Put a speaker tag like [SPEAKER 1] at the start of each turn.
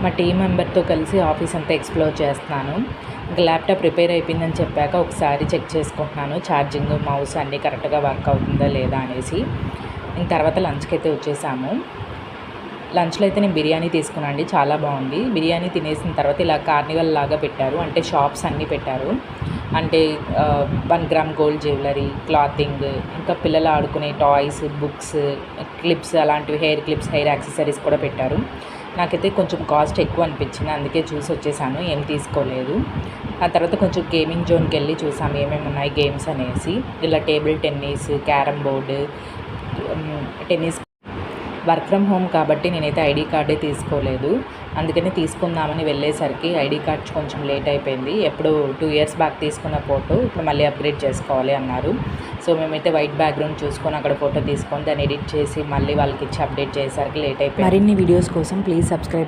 [SPEAKER 1] మా టీం మెంబర్తో కలిసి ఆఫీస్ అంతా ఎక్స్ప్లోర్ చేస్తున్నాను. ఇంకా ల్యాప్టాప్ రిపేర్ అయిపోయిందని చెప్పాక ఒకసారి చెక్ చేసుకుంటున్నాను ఛార్జింగ్, మౌస్ అన్నీ కరెక్ట్గా వర్క్ అవుతుందా లేదా అనేసి. ఇంక తర్వాత లంచ్కి అయితే వచ్చేసాము. లంచ్లో అయితే నేను బిర్యానీ తీసుకున్నాను అండి, చాలా బాగుంది. బిర్యానీ తినేసిన తర్వాత ఇలా కార్నివల్ లాగా పెట్టారు, అంటే షాప్స్ అన్నీ పెట్టారు. అంటే 1 గ్రామ్ గోల్డ్ జ్యువెలరీ, క్లాతింగ్, ఇంకా పిల్లలు ఆడుకునే టాయ్స్, బుక్స్, క్లిప్స్, అలాంటివి హెయిర్ క్లిప్స్, హెయిర్ యాక్సెసరీస్ కూడా పెట్టారు. నాకైతే కొంచెం కాస్ట్ ఎక్కువ అనిపించింది, అందుకే చూసి వచ్చేసాను, ఏం తీసుకోలేదు. ఆ తర్వాత కొంచెం గేమింగ్ జోన్కి వెళ్ళి చూసాము ఏమేమి ఉన్నాయి గేమ్స్ అనేసి. ఇలా table tennis, carrom board, tennis. Work from home కాబట్టి నేనైతే ఐడి కార్డే తీసుకోలేదు, అందుకని తీసుకుందామని వెళ్ళేసరికి ఐడి కార్డ్ కొంచెం లేట్ అయిపోయింది. ఎప్పుడు 2 ఇయర్స్ బ్యాక్ తీసుకున్న ఫోటో ఇప్పుడు మళ్ళీ అప్గ్రేడ్ చేసుకోవాలి అన్నారు. సో మేమైతే వైట్ బ్యాక్గ్రౌండ్ చూసుకొని అక్కడ ఫోటో తీసుకొని దాన్ని ఎడిట్ చేసి మళ్ళీ వాళ్ళకి ఇచ్చి అప్డేట్ చేసేసరికి లేట్ అయిపోయింది. మరిన్ని వీడియోస్ కోసం ప్లీజ్ సబ్స్క్రైబ్.